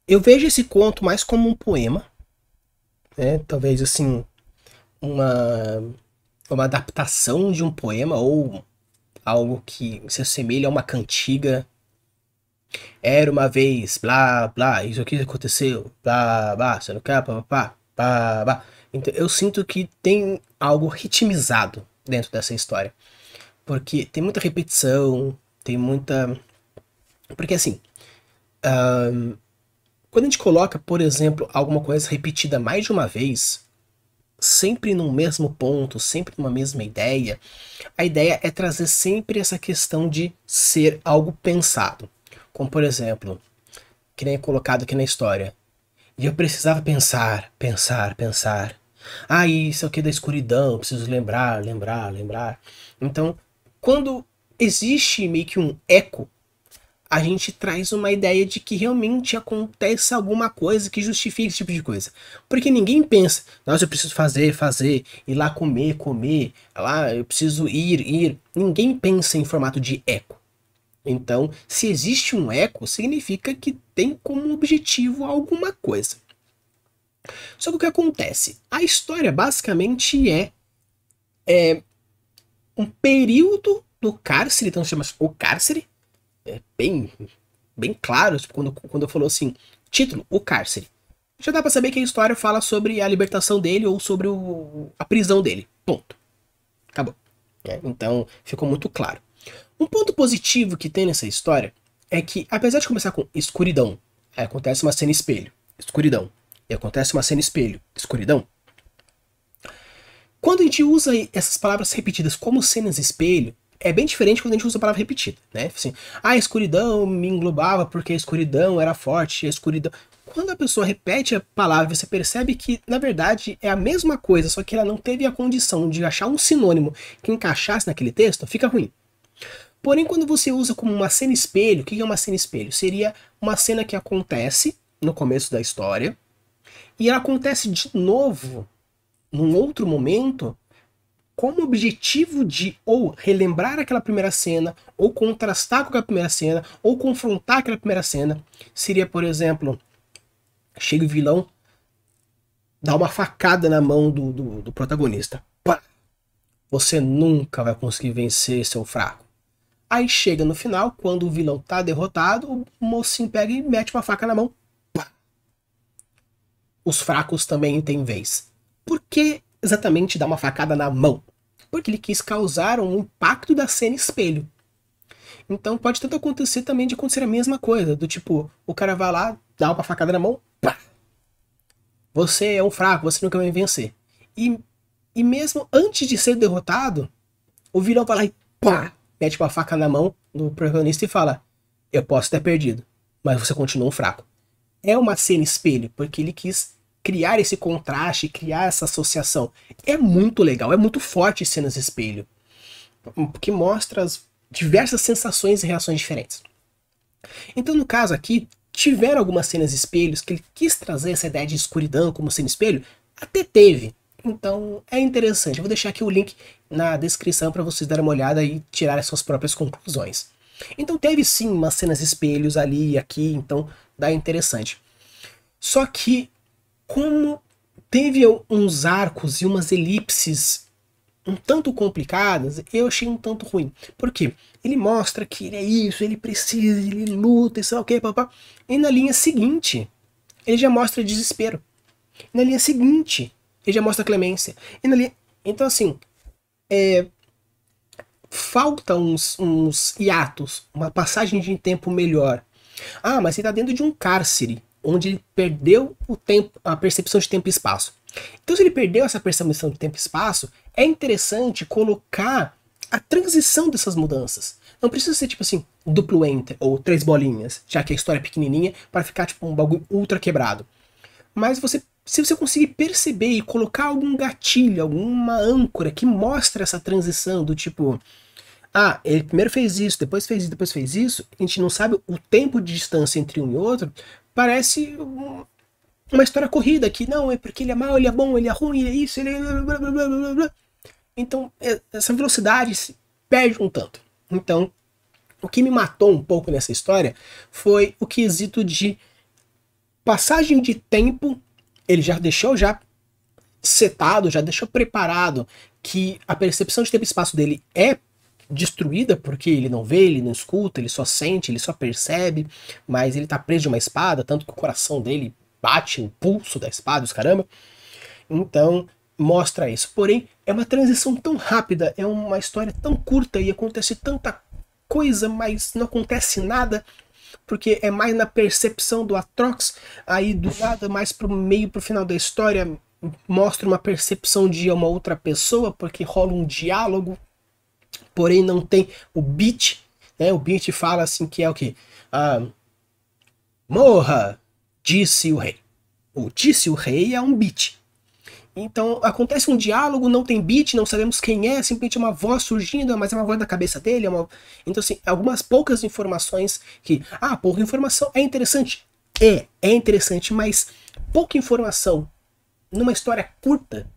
Eu vejo esse conto mais como um poema, né? Talvez assim, uma adaptação de um poema ou algo que se assemelha a uma cantiga. Era uma vez, blá, blá, isso aqui aconteceu, blá, blá, você não quer, pá, pá, pá, pá. Então, eu sinto que tem algo ritmizado dentro dessa história. Porque tem muita repetição, tem muita... Porque assim, quando a gente coloca, por exemplo, alguma coisa repetida mais de uma vez, sempre no mesmo ponto, sempre numa mesma ideia, a ideia é trazer sempre essa questão de ser algo pensado. Como, por exemplo, que nem é colocado aqui na história. E eu precisava pensar, pensar, pensar. Ah, isso aqui é da escuridão, preciso lembrar, lembrar, lembrar. Então, quando existe meio que um eco, a gente traz uma ideia de que realmente acontece alguma coisa que justifique esse tipo de coisa. Porque ninguém pensa, nossa, eu preciso fazer, ir lá comer, lá eu preciso ir. Ninguém pensa em formato de eco. Então, se existe um eco, significa que tem como objetivo alguma coisa. Só que o que acontece? A história basicamente é um período do cárcere, então chama-se O Cárcere. É bem claro, tipo, quando eu falou assim, título, O Cárcere. Já dá pra saber que a história fala sobre a libertação dele ou sobre a prisão dele. Ponto. Acabou. Então, ficou muito claro. Um ponto positivo que tem nessa história é que, apesar de começar com escuridão, acontece uma cena espelho, escuridão, e acontece uma cena espelho, escuridão. Quando a gente usa essas palavras repetidas como cenas espelho, é bem diferente quando a gente usa a palavra repetida, né? Assim, a escuridão me englobava porque a escuridão era forte, a escuridão... Quando a pessoa repete a palavra, você percebe que, na verdade, é a mesma coisa, só que ela não teve a condição de achar um sinônimo que encaixasse naquele texto, fica ruim. Porém, quando você usa como uma cena espelho, o que é uma cena espelho? Seria uma cena que acontece no começo da história, e ela acontece de novo, num outro momento, como objetivo de ou relembrar aquela primeira cena, ou contrastar com aquela primeira cena, ou confrontar aquela primeira cena. Seria, por exemplo, chega o vilão, dá uma facada na mão do protagonista. Pá! Você nunca vai conseguir vencer, seu fraco. Aí chega no final, quando o vilão tá derrotado, o mocinho pega e mete uma faca na mão. Pá! Os fracos também têm vez. Por que exatamente dar uma facada na mão? Porque ele quis causar um impacto da cena espelho. Então pode tanto acontecer também de acontecer a mesma coisa. Do tipo, o cara vai lá, dá uma facada na mão. Pá! Você é um fraco, você nunca vai vencer. E mesmo antes de ser derrotado, o vilão vai lá e pá! Mete uma faca na mão do protagonista e fala: eu posso ter perdido, mas você continua um fraco. É uma cena espelho, porque ele quis criar esse contraste, criar essa associação. É muito legal, é muito forte cenas espelho, porque mostra as diversas sensações e reações diferentes. Então, no caso aqui, tiveram algumas cenas espelhos que ele quis trazer essa ideia de escuridão como cena espelho, até teve. Então é interessante. Eu vou deixar aqui o link na descrição para vocês darem uma olhada e tirarem suas próprias conclusões. Então teve sim umas cenas espelhos ali e aqui, então dá interessante. Só que como teve uns arcos e umas elipses um tanto complicadas, eu achei um tanto ruim. Por quê? Ele mostra que ele é isso, ele precisa, ele luta, isso é o que, papá. E na linha seguinte, ele já mostra desespero. E na linha seguinte, ele já mostra clemência. E na linha... Então, assim, falta uns hiatos, uma passagem de tempo melhor. Ah, mas ele tá dentro de um cárcere, onde ele perdeu o tempo, a percepção de tempo e espaço. Então, se ele perdeu essa percepção de tempo e espaço, é interessante colocar a transição dessas mudanças. Não precisa ser tipo assim, duplo enter ou 3 bolinhas, já que a história é pequenininha, para ficar tipo um bagulho ultra quebrado. Mas se você conseguir perceber e colocar algum gatilho, alguma âncora que mostra essa transição do tipo, ah, ele primeiro fez isso, depois fez isso, depois fez isso, a gente não sabe o tempo de distância entre um e outro, parece uma história corrida, que não, é porque ele é mau, ele é bom, ele é ruim, ele é isso, ele é... Blá, blá, blá, blá, blá. Então, essa velocidade se perde um tanto. Então, o que me matou um pouco nessa história foi o quesito de passagem de tempo. Ele já deixou setado, já deixou preparado que a percepção de tempo e espaço dele é destruída, porque ele não vê, ele não escuta, ele só sente, ele só percebe, mas ele tá preso de uma espada, tanto que o coração dele bate, o pulso da espada, os caramba. Então, mostra isso. Porém, é uma transição tão rápida, é uma história tão curta e acontece tanta coisa, mas não acontece nada, porque é mais na percepção do Atrox, aí do nada, mais pro meio, pro final da história, mostra uma percepção de uma outra pessoa, porque rola um diálogo, porém não tem o beat, né? O beat fala assim que é o quê? Morra, disse o rei. O disse o rei é um beat. Então acontece um diálogo, não tem beat, não sabemos quem é, simplesmente uma voz surgindo, mas é uma voz da cabeça dele. Então, assim, algumas poucas informações que. Ah, pouca informação é interessante. É interessante, mas pouca informação numa história curta,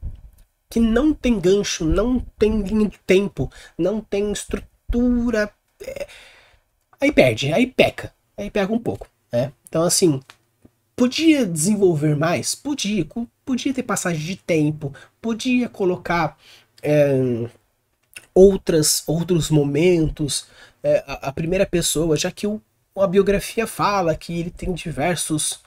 que não tem gancho, não tem linha de tempo, não tem estrutura. Aí perde, aí peca um pouco, né? Então, assim, podia desenvolver mais? Podia ter passagem de tempo, podia colocar outros momentos, a primeira pessoa, já que a biografia fala que ele tem diversos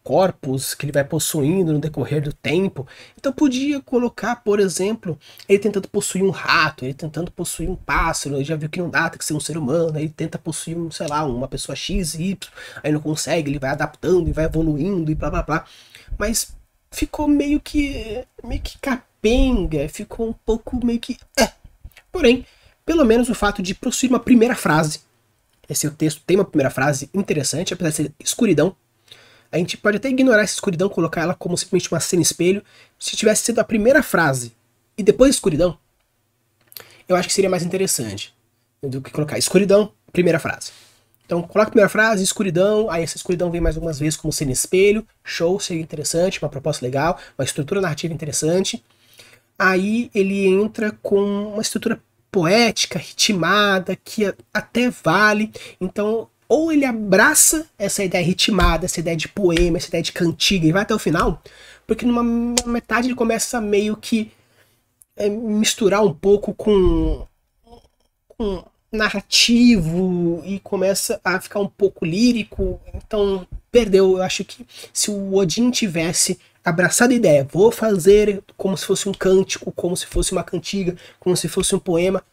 corpos que ele vai possuindo no decorrer do tempo. Então podia colocar, por exemplo, ele tentando possuir um rato, ele tentando possuir um pássaro, ele já viu que não dá, tem que ser um ser humano, aí ele tenta possuir, sei lá, uma pessoa X, Y, aí não consegue, ele vai adaptando e vai evoluindo e blá blá blá. Mas ficou meio que capenga, ficou um pouco meio que... Porém, pelo menos o fato de possuir uma primeira frase, esse texto tem uma primeira frase interessante, apesar de ser escuridão. A gente pode até ignorar essa escuridão, colocar ela como simplesmente uma cena espelho. Se tivesse sido a primeira frase e depois escuridão, eu acho que seria mais interessante do que colocar escuridão, primeira frase. Então coloca a primeira frase, escuridão, aí essa escuridão vem mais algumas vezes como cena espelho, show, seria interessante, uma proposta legal, uma estrutura narrativa interessante. Aí ele entra com uma estrutura poética, ritmada, que até vale. Então, ou ele abraça essa ideia ritmada, essa ideia de poema, essa ideia de cantiga e vai até o final, porque numa metade ele começa meio que misturar um pouco com narrativo e começa a ficar um pouco lírico, então perdeu. Eu acho que se o Odin tivesse abraçado a ideia, vou fazer como se fosse um cântico, como se fosse uma cantiga, como se fosse um poema,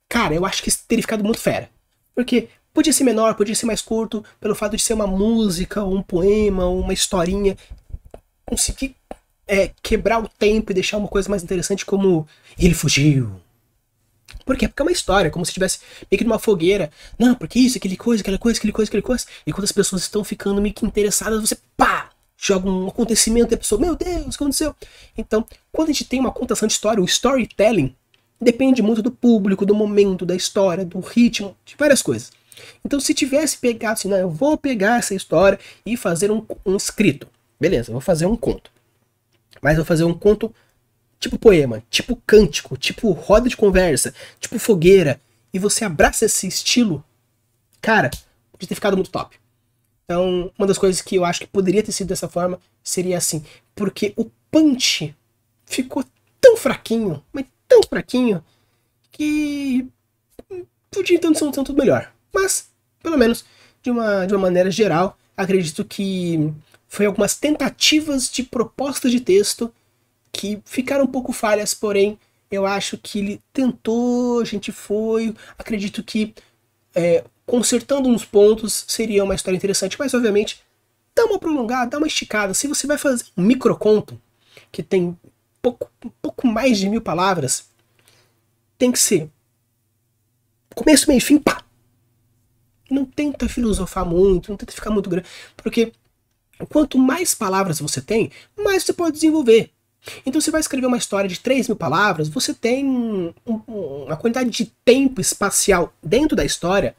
cara, eu acho que teria ficado muito fera, porque podia ser menor, podia ser mais curto, pelo fato de ser uma música, um poema, uma historinha, conseguir quebrar o tempo e deixar uma coisa mais interessante, como ele fugiu. Por quê? Porque é uma história, como se estivesse meio que numa fogueira. Não, porque isso, aquele coisa, aquela coisa, aquele coisa, aquele coisa. E quando as pessoas estão ficando meio que interessadas, você pá! Joga um acontecimento e a pessoa, meu Deus, o que aconteceu? Então, quando a gente tem uma contação de história, o storytelling depende muito do público, do momento, da história, do ritmo, de várias coisas. Então, se tivesse pegado assim, não, eu vou pegar essa história e fazer um escrito. Beleza, eu vou fazer um conto. Mas eu vou fazer um conto tipo poema, tipo cântico, tipo roda de conversa, tipo fogueira. E você abraça esse estilo, cara, podia ter ficado muito top. Então, uma das coisas que eu acho que poderia ter sido dessa forma seria assim, porque o punch ficou tão fraquinho, mas tão fraquinho, que podia então ser um tanto melhor. Mas, pelo menos, de uma maneira geral, acredito que foi algumas tentativas de proposta de texto que ficaram um pouco falhas, porém eu acho que ele tentou, a gente foi, acredito que consertando uns pontos seria uma história interessante, mas obviamente dá uma prolongada, dá uma esticada. Se você vai fazer um microconto que tem um pouco mais de 1000 palavras, tem que ser começo, meio e fim, pá! Não tenta filosofar muito, não tenta ficar muito grande, porque quanto mais palavras você tem, mais você pode desenvolver. Então você vai escrever uma história de 3.000 palavras, você tem uma quantidade de tempo espacial dentro da história,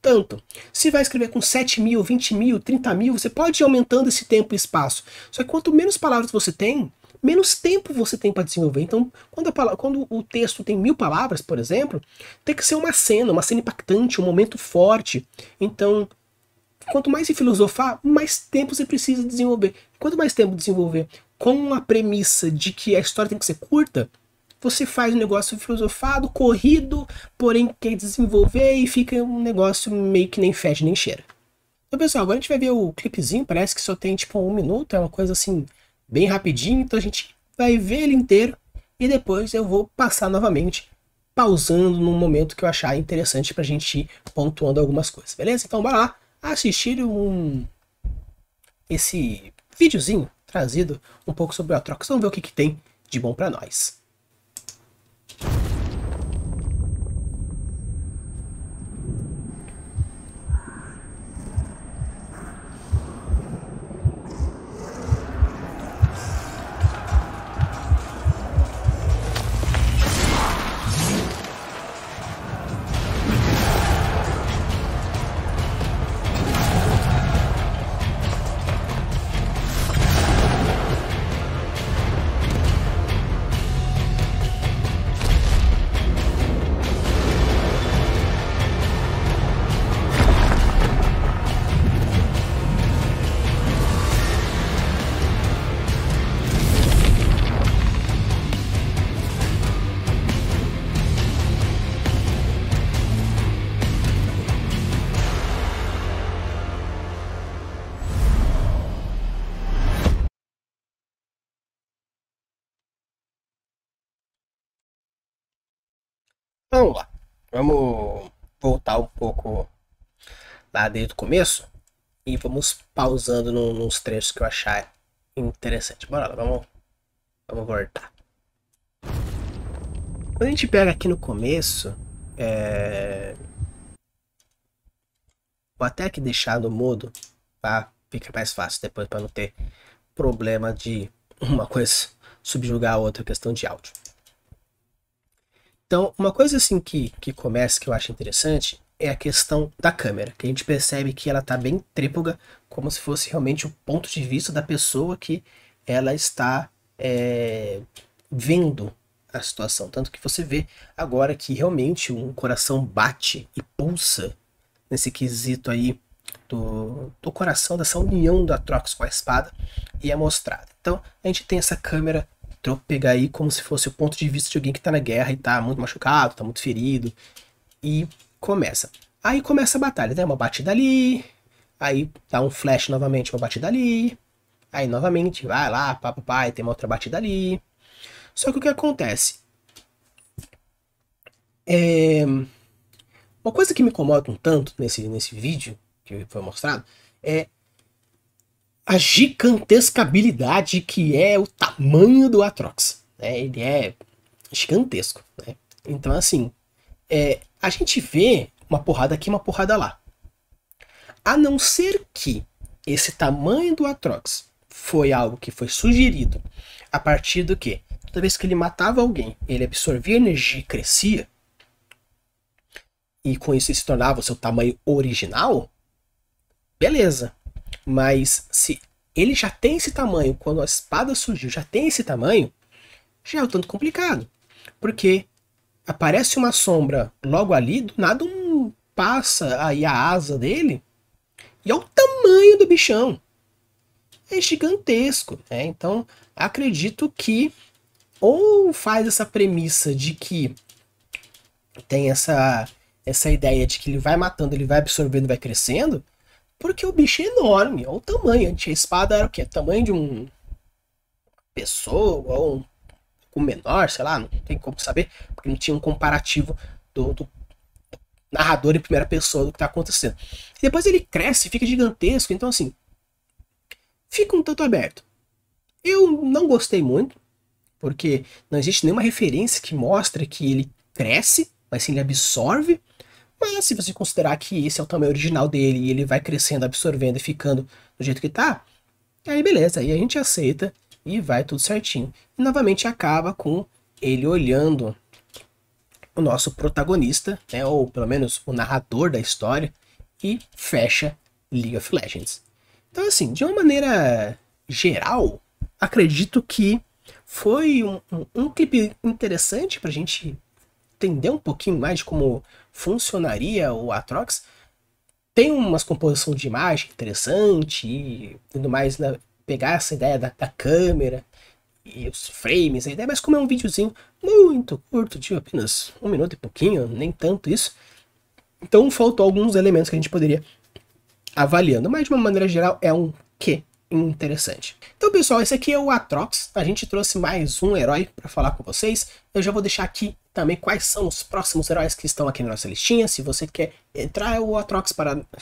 tanto. Se vai escrever com 7.000, 20.000, 30.000, você pode ir aumentando esse tempo e espaço. Só que quanto menos palavras você tem, menos tempo você tem para desenvolver. Então, quando o texto tem 1000 palavras, por exemplo, tem que ser uma cena impactante, um momento forte. Então, quanto mais se filosofar, mais tempo você precisa desenvolver. Quanto mais tempo desenvolver com a premissa de que a história tem que ser curta, você faz um negócio filosofado, corrido, porém quer desenvolver e fica um negócio meio que nem fede nem cheira. Então, pessoal, agora a gente vai ver o clipezinho, parece que só tem tipo 1 minuto, é uma coisa assim, bem rapidinho, então a gente vai ver ele inteiro e depois eu vou passar novamente, pausando num momento que eu achar interessante pra gente ir pontuando algumas coisas, beleza? Então bora lá assistir esse videozinho trazido um pouco sobre o Atrox. Vamos ver o que tem de bom pra nós. Vamos lá, vamos voltar um pouco lá desde o começo e vamos pausando nos trechos que eu achar interessante. Bora lá, vamos voltar. Quando a gente pega aqui no começo, vou até aqui deixar no mudo, tá? Fica mais fácil depois para não ter problema de uma coisa subjugar a outra, questão de áudio. Então, uma coisa assim que começa, que eu acho interessante, é a questão da câmera, que a gente percebe que ela tá bem trêpega, como se fosse realmente o ponto de vista da pessoa que ela está vendo a situação. Tanto que você vê agora que realmente um coração bate e pulsa nesse quesito aí do coração, dessa união da Atrox com a espada, e é mostrada. Então, a gente tem essa câmera pegar aí como se fosse o ponto de vista de alguém que tá na guerra e tá muito machucado, tá muito ferido, e começa. Aí começa a batalha, né? Uma batida ali, aí dá um flash novamente, uma batida ali, aí novamente vai lá, papai, tem uma outra batida ali. Só que o que acontece? Uma coisa que me incomoda um tanto nesse vídeo que foi mostrado é a gigantesca habilidade que é o tamanho do Atrox. Né? Ele é gigantesco. Né? Então, assim, a gente vê uma porrada aqui, uma porrada lá. A não ser que esse tamanho do Atrox foi algo que foi sugerido a partir do que? Toda vez que ele matava alguém, ele absorvia energia e crescia, e com isso ele se tornava o seu tamanho original, beleza. Mas se ele já tem esse tamanho, quando a espada surgiu, já tem esse tamanho, já é um tanto complicado. Porque aparece uma sombra logo ali, do nada passa aí a asa dele, e é o tamanho do bichão. É gigantesco. Né? Então, acredito que ou faz essa premissa de que tem essa ideia de que ele vai matando, ele vai absorvendo, vai crescendo, Porque o bicho é enorme, olha o tamanho. A espada era o quê? Tamanho de uma pessoa, ou um menor, sei lá, não tem como saber, porque não tinha um comparativo do narrador em primeira pessoa do que tá acontecendo. E depois ele cresce, fica gigantesco, então assim, fica um tanto aberto. Eu não gostei muito, porque não existe nenhuma referência que mostre que ele cresce, mas sim ele absorve. Mas se você considerar que esse é o tamanho original dele e ele vai crescendo, absorvendo e ficando do jeito que tá, aí beleza, aí a gente aceita e vai tudo certinho. E novamente acaba com ele olhando o nosso protagonista, né, ou pelo menos o narrador da história, e fecha League of Legends. Então assim, de uma maneira geral, acredito que foi um clipe interessante pra gente entender um pouquinho mais de como funcionaria o Aatrox. Tem umas composições de imagem interessante e tudo mais, né? Pegar essa ideia da câmera e os frames, a ideia, mas como é um videozinho muito curto, de apenas 1 minuto e pouquinho, nem tanto isso, então faltou alguns elementos que a gente poderia avaliando, mas de uma maneira geral é um que interessante. Então pessoal, esse aqui é o Aatrox, a gente trouxe mais um herói para falar com vocês. Eu já vou deixar aqui também quais são os próximos heróis que estão aqui na nossa listinha. Se você quer entrar o Aatrox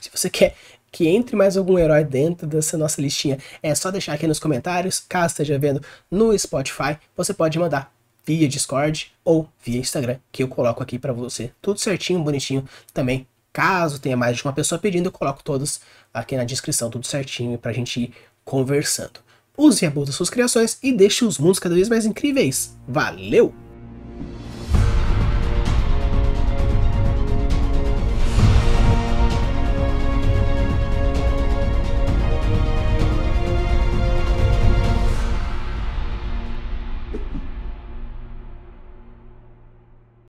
se você quer que entre mais algum herói dentro dessa nossa listinha, é só deixar aqui nos comentários. Caso esteja vendo no Spotify, você pode mandar via Discord ou via Instagram, que eu coloco aqui para você, tudo certinho, bonitinho também. Caso tenha mais de uma pessoa pedindo, eu coloco todos aqui na descrição, tudo certinho, pra gente ir conversando. Use e abusa suas criações e deixe os mundos cada vez mais incríveis. Valeu!